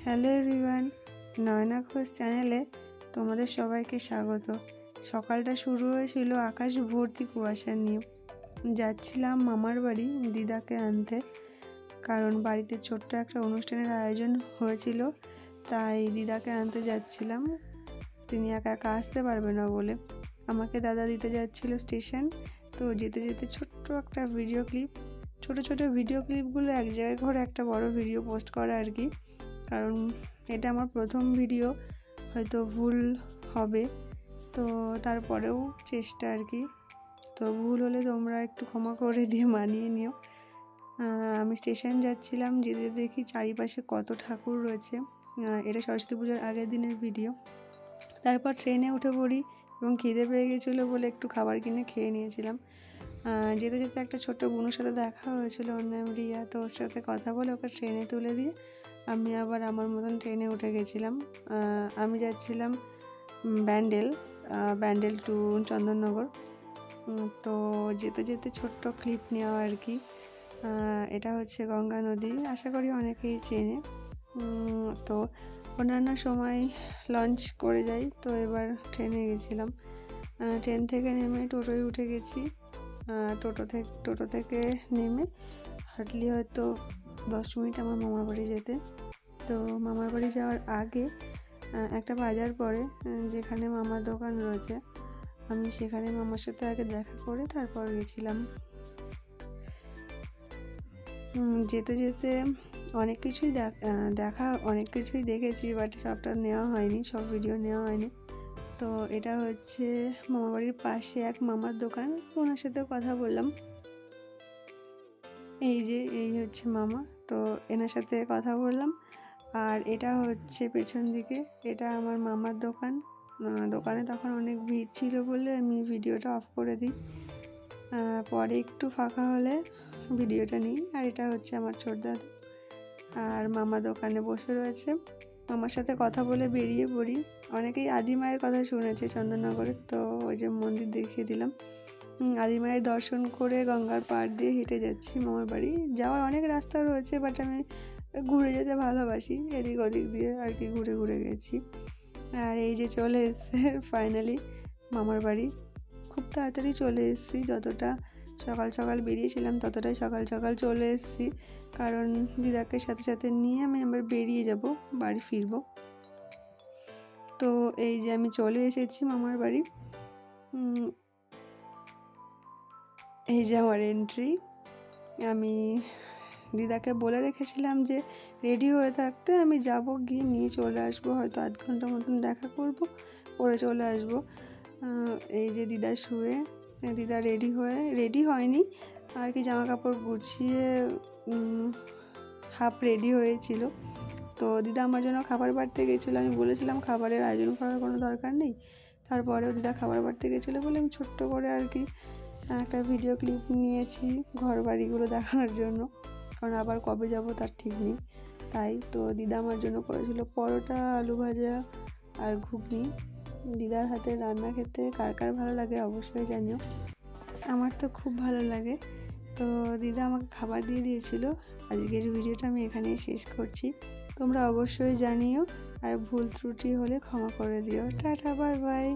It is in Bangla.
হ্যালো এভরিওয়ান, নয়না ঘোষ চ্যানেলে তোমাদের সবাইকে স্বাগত। সকালটা শুরু হয়েছিল আকাশ ভর্তি কুয়াশা নিয়ে। যাচ্ছিলাম মামার বাড়ি দিদাকে আনতে, কারণ বাড়িতে ছোট্ট একটা অনুষ্ঠানের আয়োজন হয়েছিল, তাই দিদাকে আনতে যাচ্ছিলাম। তিনি একা একা আসতে পারবে না বলে আমাকে দাদা দিতে যাচ্ছিল স্টেশন। তো যেতে যেতে ছোট্ট একটা ভিডিও ক্লিপ, ছোট ছোট ভিডিও ক্লিপগুলো এক জায়গায় করে একটা বড় ভিডিও পোস্ট করা আর কি। কারণ এটা আমার প্রথম ভিডিও, হয়তো ভুল হবে, তো তারপরেও চেষ্টা আর কি। তো ভুল হলে তোমরা একটু ক্ষমা করে দিয়ে মানিয়ে নিও। আমি স্টেশন যাচ্ছিলাম, যেতে দেখি চারিপাশে কত ঠাকুর রয়েছে। এটা সরস্বতী পুজোর আগের দিনের ভিডিও। তারপর ট্রেনে উঠে পড়ি এবং খিদে পেয়ে গেছিলো বলে একটু খাবার কিনে খেয়ে নিয়েছিলাম। যেতে যেতে একটা ছোট্ট বোনের সাথে দেখা হয়েছিল, ওর নাম রিয়া। তো ওর সাথে কথা বলে ওকে ট্রেনে তুলে দিয়ে আমি আবার আমার মতন ট্রেনে উঠে গেছিলাম। আমি যাচ্ছিলাম ব্যান্ডেল টু চন্দননগর। তো যেতে যেতে ছোট্ট ক্লিপ নেওয়া আর কি। এটা হচ্ছে গঙ্গা নদী, আশা করি অনেকেই চেনে। তো অন্যান্য সময় লঞ্চ করে যাই, তো এবার ট্রেনে গেছিলাম। ট্রেন থেকে নেমে টোটোয় উঠে গেছি। টোটো থেকে নেমে হাঁটলি হয়তো 10 মিনিট আমার মামার বাড়ি যেতে। তো মামার বাড়ি যাওয়ার আগে একটা বাজার পড়ে, যেখানে মামার দোকান রয়েছে। আমি সেখানে মামার সাথে আগে দেখা করে তারপর গেছিলাম। যেতে যেতে অনেক কিছুই অনেক কিছুই দেখেছি, বাট সবটা নেওয়া হয়নি, সব ভিডিও নেওয়া হয়নি। তো এটা হচ্ছে মামার বাড়ির পাশে এক মামার দোকান, ওনার সাথেও কথা বললাম। এই হচ্ছে মামা, তো এনার সাথে কথা বললাম। আর এটা হচ্ছে পেছন দিকে, এটা আমার মামার দোকান। দোকানে তখন অনেক ভিড় ছিল বলে আমি ভিডিওটা অফ করে দিই, পরে একটু ফাঁকা হলে ভিডিওটা নিই। আর এটা হচ্ছে আমার ছোট দাদা, আর মামা দোকানে বসে রয়েছে। মামার সাথে কথা বলে বেরিয়ে পড়ি। অনেকেই আদিমায়ের কথা শুনেছে চন্দননগরে, তো ওই যে মন্দির দেখিয়ে দিলাম। আদিমায়ের দর্শন করে গঙ্গার পাড় দিয়ে হেঁটে যাচ্ছি মামার বাড়ি। যাওয়ার অনেক রাস্তা রয়েছে, বাট আমি ঘুরে যেতে ভালোবাসি, এদিক ওদিক দিয়ে আর কি ঘুরে ঘুরে গেছি। আর এই যে চলে এসছে ফাইনালি মামার বাড়ি। খুব তাড়াতাড়ি চলে এসেছি, যতটা সকাল সকাল বেরিয়েছিলাম ততটাই সকাল সকাল চলে এসেছি, কারণ দিদাকে সাথে সাথে নিয়ে আমি আবার বেরিয়ে যাব, বাড়ি ফিরব। তো এই যে আমি চলে এসেছি মামার বাড়ি। এই যে আমার এন্ট্রি। আমি দিদাকে বলে রেখেছিলাম যে রেডি হয়ে থাকতে, আমি যাব, গিয়ে নিয়ে চলে আসবো, হয়তো আধ ঘন্টার মতন দেখা করব, করে চলে আসবো। এই যে দিদা শুয়ে, দিদা রেডি হয়নি আর কি, জামা কাপড় গুছিয়ে হাফ রেডি হয়েছিল। তো দিদা আমার জন্য খাবার বাড়তে গেছিলো। আমি বলেছিলাম খাবারের আয়োজন করার কোনো দরকার নেই, তারপরেও দিদা খাবার বাড়তে গেছিলো বলে আমি ছোট্ট করে আর কি একটা ভিডিও ক্লিপ নিয়েছি ঘর বাড়িগুলো দেখানোর জন্য, কারণ আবার কবে যাব তার ঠিক নেই। তাই তো দিদা আমার জন্য করেছিল পরোটা, আলু ভাজা আর ঘুগনি। দিদার হাতে রান্না খেতে কার কার ভালো লাগে অবশ্যই জানিও, আমার তো খুব ভালো লাগে। তো দিদা আমাকে খাবার দিয়ে দিয়েছিল। আজকের ভিডিওটা আমি এখানেই শেষ করছি, তোমরা অবশ্যই জানিও, আর ভুল ত্রুটি হলে ক্ষমা করে দিও। Tata, bye bye.